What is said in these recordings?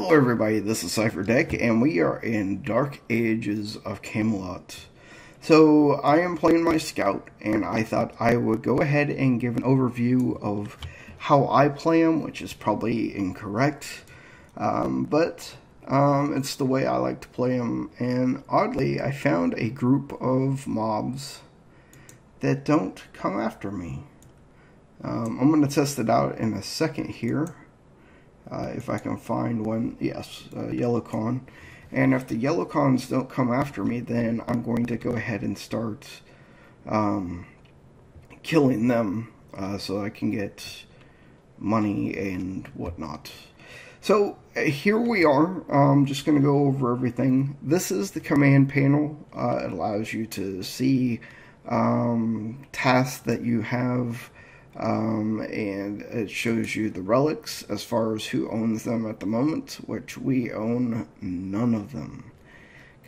Hello everybody, this is Cipher Dec, and we are in Dark Ages of Camelot. So, I am playing my Scout, and I thought I would go ahead and give an overview of how I play him, which is probably incorrect, but it's the way I like to play him, and oddly, I found a group of mobs that don't come after me. I'm going to test it out in a second here. If I can find one, yes, yellow con. And if the yellow cons don't come after me, then I'm going to go ahead and start killing them so I can get money and whatnot. So here we are. I'm just going to go over everything. This is the command panel. It allows you to see tasks that you have. And it shows you the relics as far as who owns them at the moment, which we own none of them.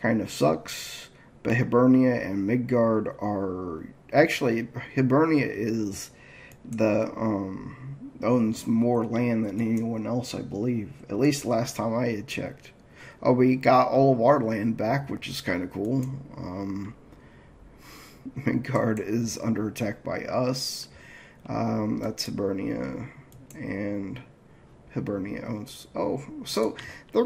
Kind of sucks, but Hibernia and Midgard are actually, Hibernia is the owns more land than anyone else, I believe, at least last time I had checked. Oh, we got all of our land back, which is kind of cool. Midgard is under attack by us. That's Hibernia, and Hibernia owns. Oh, so they're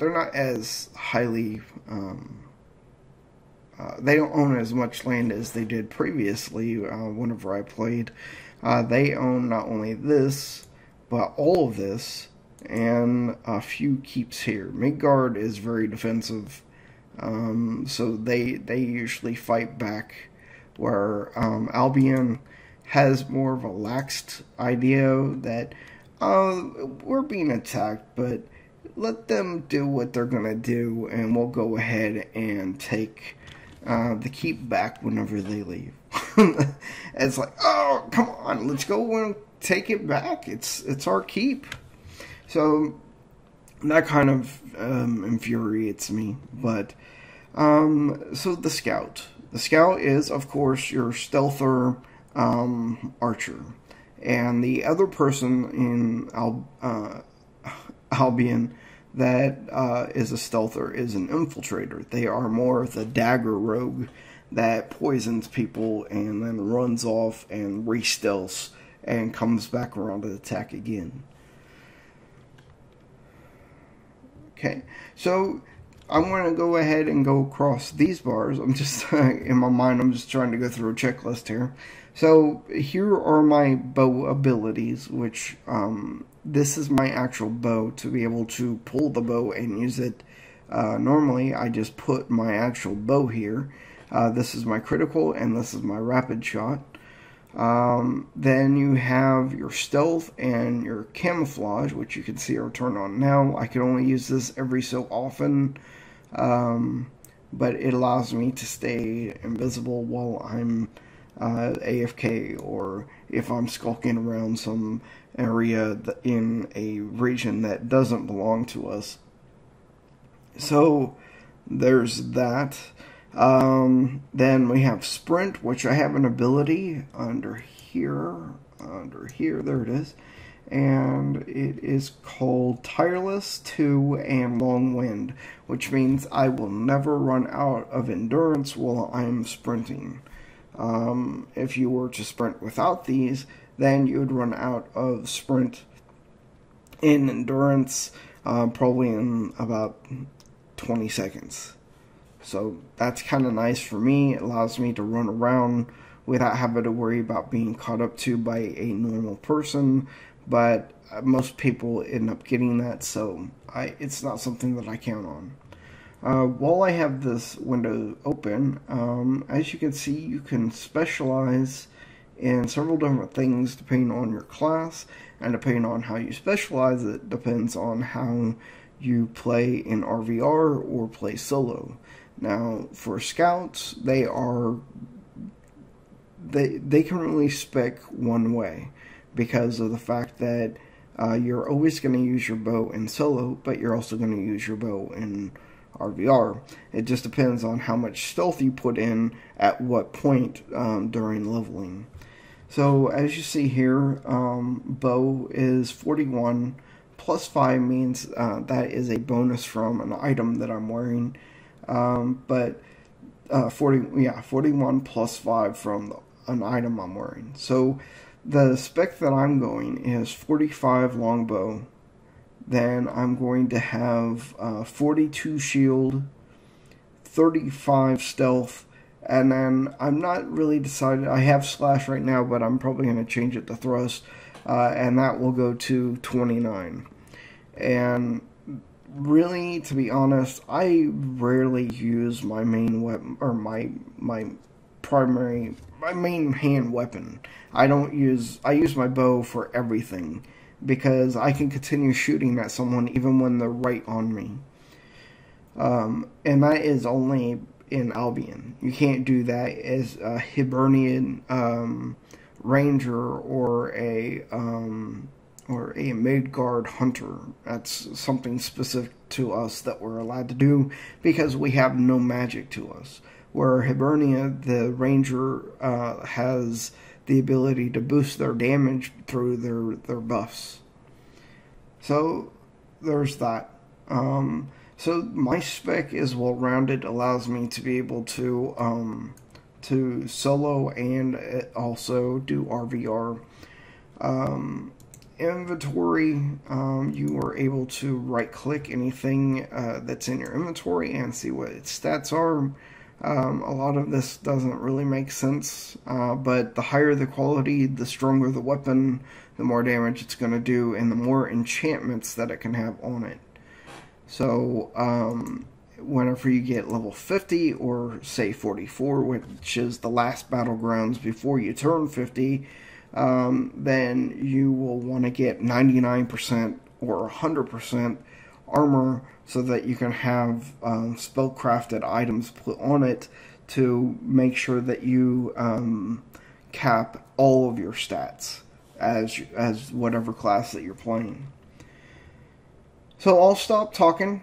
not as highly. They don't own as much land as they did previously. Whenever I played, they own not only this, but all of this, and a few keeps here. Midgard is very defensive, so they usually fight back. Where Albion has more of a laxed idea that we're being attacked, but let them do what they're going to do, and we'll go ahead and take the keep back whenever they leave. It's like, oh, come on, let's go and take it back. It's our keep. So that kind of infuriates me. But so the Scout. The Scout is, of course, your stealther archer. And the other person in Albion that is a stealther is an infiltrator. They are more the dagger rogue that poisons people and then runs off and re-stealths and comes back around to attack again. Okay, so I'm going to go ahead and go across these bars. I'm just, in my mind, I'm just trying to go through a checklist here. So, here are my bow abilities, which, this is my actual bow to be able to pull the bow and use it. Normally, I just put my actual bow here. This is my critical, and this is my rapid shot. Then you have your stealth and your camouflage, which you can see are turned on now. I can only use this every so often. But it allows me to stay invisible while I'm AFK, or if I'm skulking around some area in a region that doesn't belong to us. So there's that. Then we have sprint, which I have an ability under here, there it is. And it is called Tireless 2 and Long Wind, which means I will never run out of endurance while I'm sprinting. If you were to sprint without these, then you would run out of sprint in endurance probably in about 20 seconds. So that's kind of nice for me. It allows me to run around without having to worry about being caught up to by a normal person. But most people end up getting that, so it's not something that I count on. While I have this window open, as you can see, you can specialize in several different things depending on your class, and depending on how you specialize, it depends on how you play in RVR or play solo. Now, for Scouts, they can really spec one way, because of the fact that you're always going to use your bow in solo, but you're also going to use your bow in RVR. It just depends on how much stealth you put in at what point during leveling. So as you see here, bow is 41 plus 5 means that is a bonus from an item that I'm wearing. But 41 plus 5 from an item I'm wearing. So the spec that I'm going is 45 longbow. Then I'm going to have 42 shield, 35 stealth, and then I'm not really decided. I have slash right now, but I'm probably going to change it to thrust, and that will go to 29. And really, to be honest, I rarely use my main weapon, or my main hand weapon. I use my bow for everything, because I can continue shooting at someone even when they're right on me. And that is only in Albion. You can't do that as a Hibernian ranger or a Midgard hunter. That's something specific to us that we're allowed to do because we have no magic to us. Where Hibernia, the ranger, has the ability to boost their damage through their buffs. So there's that. So my spec is well-rounded, allows me to be able to solo and also do RVR. Inventory, you are able to right-click anything that's in your inventory and see what its stats are. A lot of this doesn't really make sense, but the higher the quality, the stronger the weapon, the more damage it's going to do, and the more enchantments that it can have on it. So, whenever you get level 50, or say 44, which is the last battlegrounds before you turn 50, then you will want to get 99% or 100% armor so that you can have spellcrafted items put on it to make sure that you cap all of your stats as whatever class that you're playing. So I'll stop talking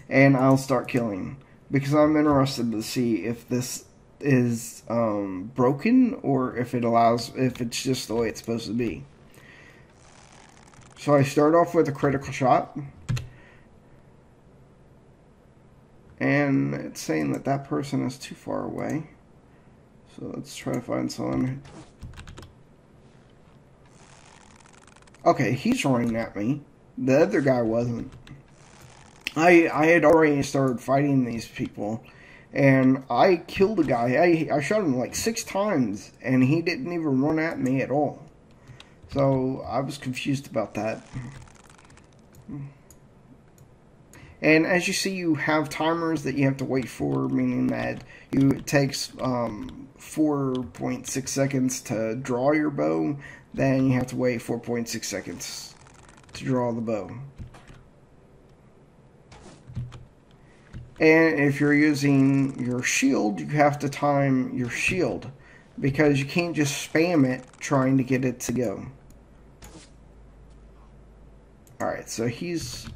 and I'll start killing, because I'm interested to see if this is broken or if it's just the way it's supposed to be. So I start off with a critical shot, and it's saying that that person is too far away. So let's try to find someone. Okay, he's running at me. The other guy wasn't. I had already started fighting these people, and I killed a guy. I shot him like 6 times, and he didn't even run at me at all. So I was confused about that. And as you see, you have timers that you have to wait for, meaning that it takes 4.6 seconds to draw your bow. Then you have to wait 4.6 seconds to draw the bow. And if you're using your shield, you have to time your shield, because you can't just spam it trying to get it to go. Alright, so he's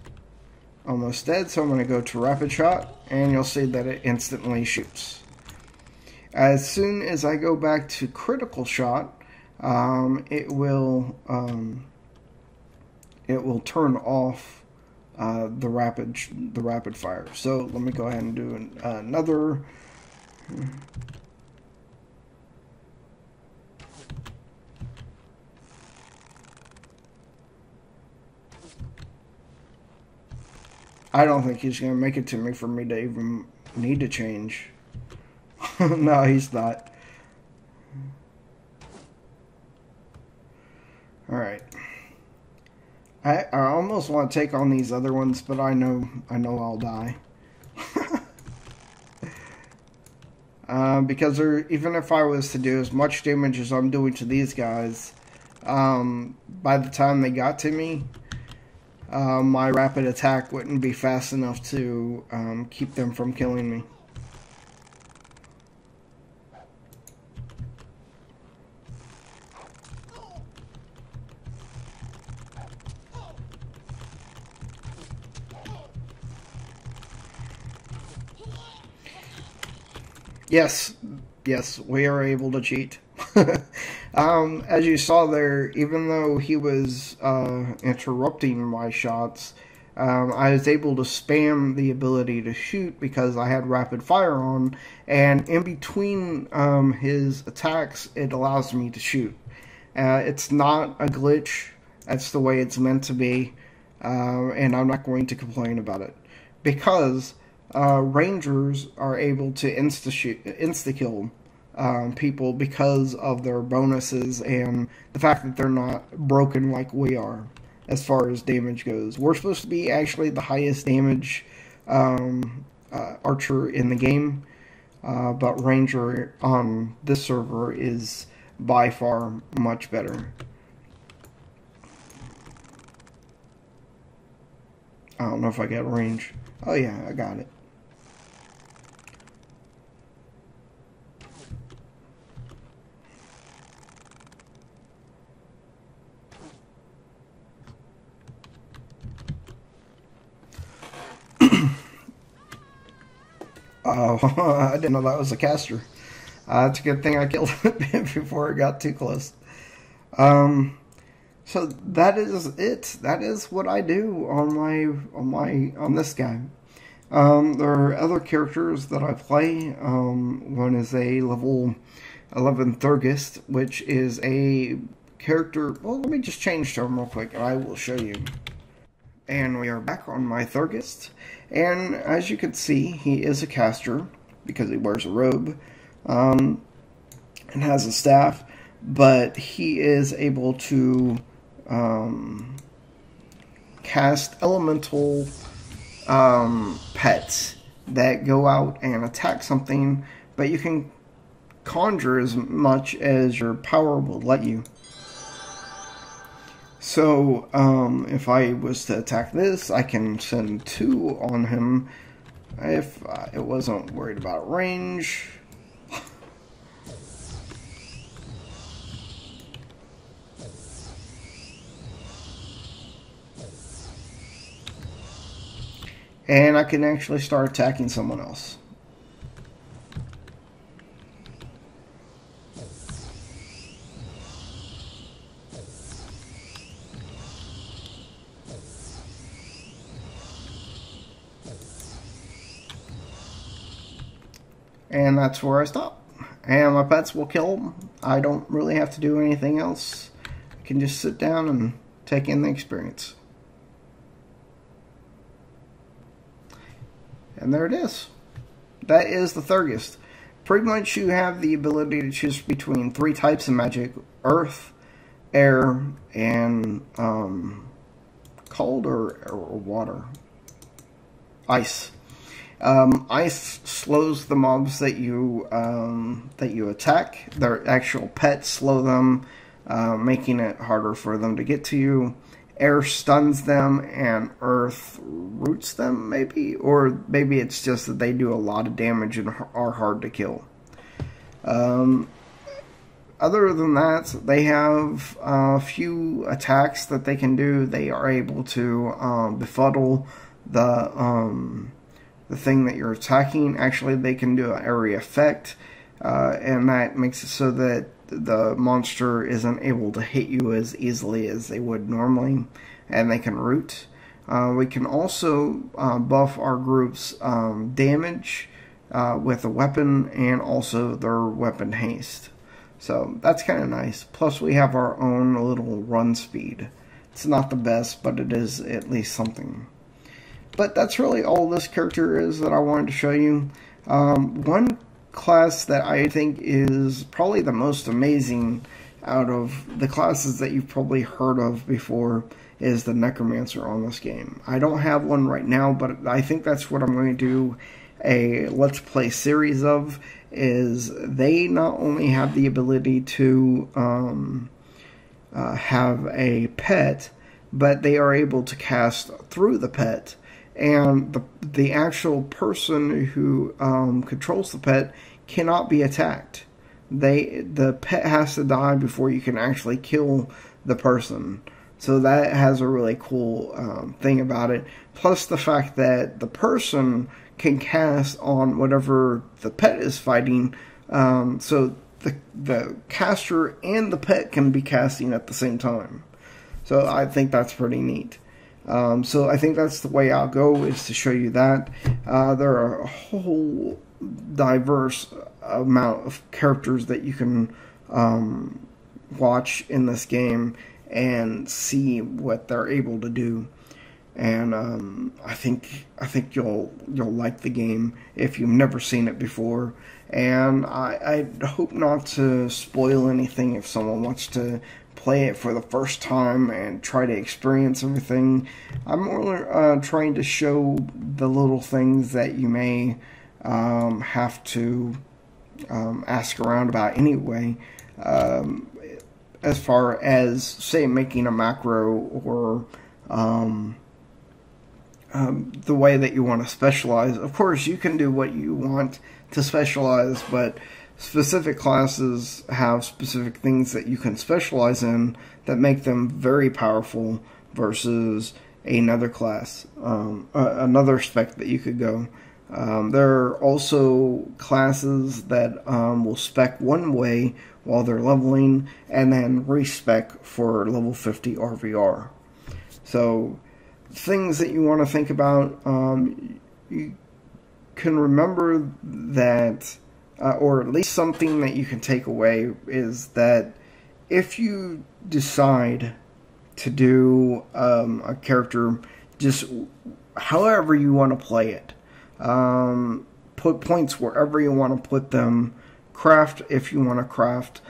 almost dead, so I'm going to go to rapid shot, and you'll see that it instantly shoots. As soon as I go back to critical shot, it will turn off the rapid fire. So let me go ahead and do another. I don't think he's going to make it to me for me to even need to change. No, he's not. Alright. I almost want to take on these other ones, but I know I'll die. Because even if I was to do as much damage as I'm doing to these guys, by the time they got to me, my rapid attack wouldn't be fast enough to keep them from killing me. Yes, we are able to cheat. As you saw there, even though he was interrupting my shots, I was able to spam the ability to shoot because I had rapid fire on, and in between his attacks, it allows me to shoot. It's not a glitch. That's the way it's meant to be, and I'm not going to complain about it. Because Rangers are able to insta-kill people because of their bonuses and the fact that they're not broken like we are as far as damage goes. We're supposed to be actually the highest damage archer in the game, but Ranger on this server is by far much better. I don't know if I got range. Oh yeah, I got it. Oh, I didn't know that was a caster. It's a good thing I killed it before it got too close. So that is it. That is what I do on this guy. There are other characters that I play. One is a level 11 Theurgist, which is a character. Well, let me just change to him real quick, and I will show you. And we are back on my Theurgist, and as you can see, he is a caster because he wears a robe and has a staff, but he is able to cast elemental pets that go out and attack something, but you can conjure as much as your power will let you. So, if I was to attack this, I can send 2 on him if it wasn't worried about range. And I can actually start attacking someone else. And that's where I stop. And my pets will kill them. I don't really have to do anything else. I can just sit down and take in the experience. And there it is. That is the Theurgist. Pretty much you have the ability to choose between 3 types of magic: earth, air, and cold or water. Ice. Ice slows the mobs that you attack. Their actual pets slow them, making it harder for them to get to you. Air stuns them, and earth roots them, maybe? Or maybe it's just that they do a lot of damage and are hard to kill. Other than that, they have a few attacks that they can do. They are able to befuddle the thing that you're attacking. Actually, they can do an area effect, and that makes it so that the monster isn't able to hit you as easily as they would normally, and they can root. We can also buff our group's damage with a weapon, and also their weapon haste. So that's kind of nice. Plus we have our own little run speed. It's not the best, but it is at least something. But that's really all this character is that I wanted to show you. One class that I think is probably the most amazing out of the classes that you've probably heard of before is the Necromancer on this game. I don't have one right now, but I think that's what I'm going to do a Let's Play series of. Is they not only have the ability to have a pet, but they are able to cast through the pet. And the actual person who controls the pet cannot be attacked. The pet has to die before you can actually kill the person. So that has a really cool thing about it. Plus the fact that the person can cast on whatever the pet is fighting. So the caster and the pet can be casting at the same time. So I think that's pretty neat. So I think that's the way I'll go, is to show you that. There are a whole diverse amount of characters that you can watch in this game and see what they're able to do. And I think you'll like the game if you've never seen it before. And I hope not to spoil anything if someone wants to play it for the first time and try to experience everything. I'm more trying to show the little things that you may have to ask around about anyway, as far as, say, making a macro, or the way that you want to specialize. Of course, you can do what you want to specialize, but specific classes have specific things that you can specialize in that make them very powerful versus another class, another spec that you could go. There are also classes that will spec one way while they're leveling and then respec for level 50 RVR. So things that you want to think about, you can remember that, or at least something that you can take away, is that if you decide to do a character just however you want to play it, put points wherever you want to put them, craft if you want to craft,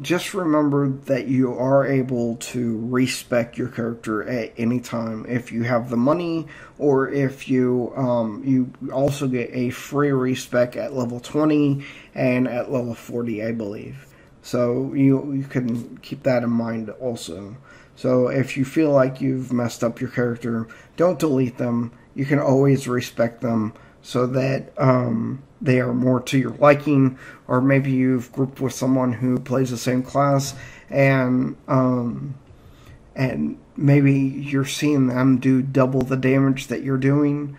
just remember that you are able to respec your character at any time if you have the money, or if you you also get a free respec at level 20 and at level 40, I believe. So you can keep that in mind also. So if you feel like you've messed up your character, don't delete them. You can always respec them so that they are more to your liking, or maybe you've grouped with someone who plays the same class, and maybe you're seeing them do double the damage that you're doing.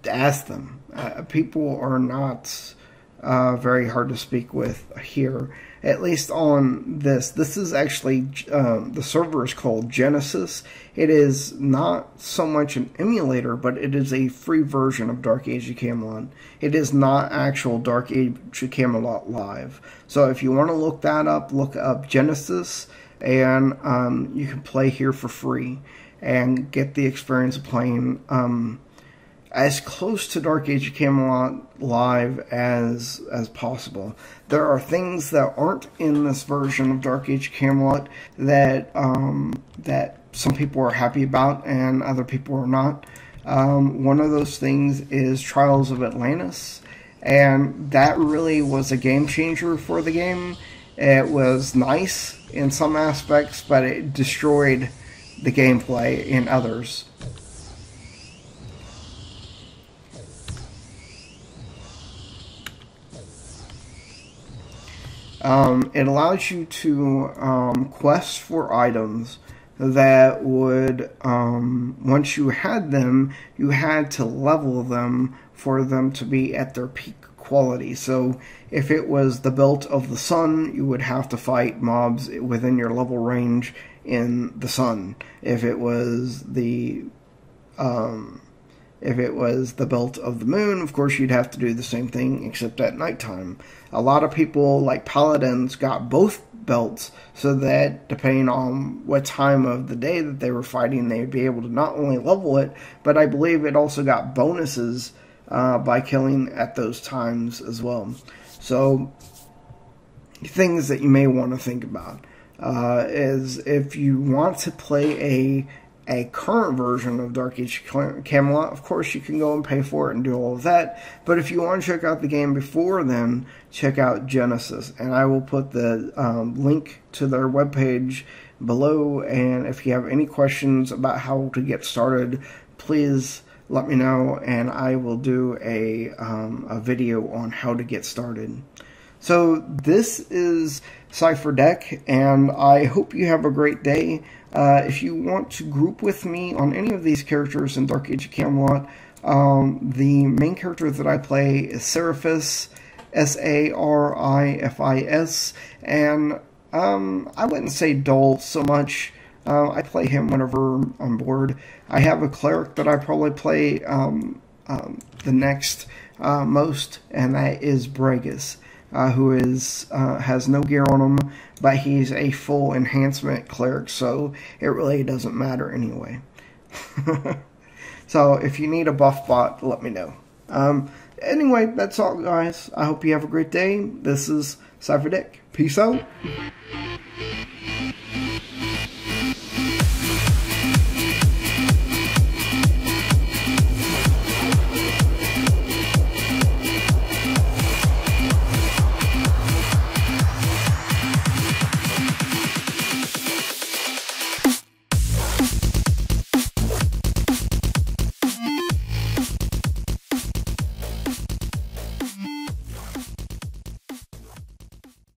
Ask them. People are not very hard to speak with here, at least on this. This is actually, the server is called Genesis. It is not so much an emulator, but it is a free version of Dark Age of Camelot. It is not actual Dark Age of Camelot live. So if you want to look that up, look up Genesis, and you can play here for free and get the experience of playing as close to Dark Age of Camelot live as possible. There are things that aren't in this version of Dark Age of Camelot that that some people are happy about and other people are not. One of those things is Trials of Atlantis, and that really was a game changer for the game. It was nice in some aspects, but it destroyed the gameplay in others. It allows you to quest for items that would, once you had them, you had to level them for them to be at their peak quality. So if it was the Belt of the Sun, you would have to fight mobs within your level range in the sun. If it was the Belt of the Moon, of course you'd have to do the same thing, except at nighttime. A lot of people, like Paladins, got both belts, so that depending on what time of the day that they were fighting, they would be able to not only level it, but I believe it also got bonuses by killing at those times as well. So things that you may want to think about is, if you want to play a current version of Dark Age Camelot, of course you can go and pay for it and do all of that. But if you want to check out the game before then, check out Genesis, and I will put the link to their webpage below. And if you have any questions about how to get started, please let me know, and I will do a video on how to get started. So this is Cipher Dec, and I hope you have a great day. If you want to group with me on any of these characters in Dark Age of Camelot, the main character that I play is Seraphis, Sarifis, and I wouldn't say dull so much. I play him whenever I'm bored. I have a cleric that I probably play the next most, and that is Bregus, who has no gear on him, but he's a full enhancement cleric, so it really doesn't matter anyway. So if you need a buff bot, let me know. Anyway, that's all, guys. I hope you have a great day. This is Cipher Dec. Peace out.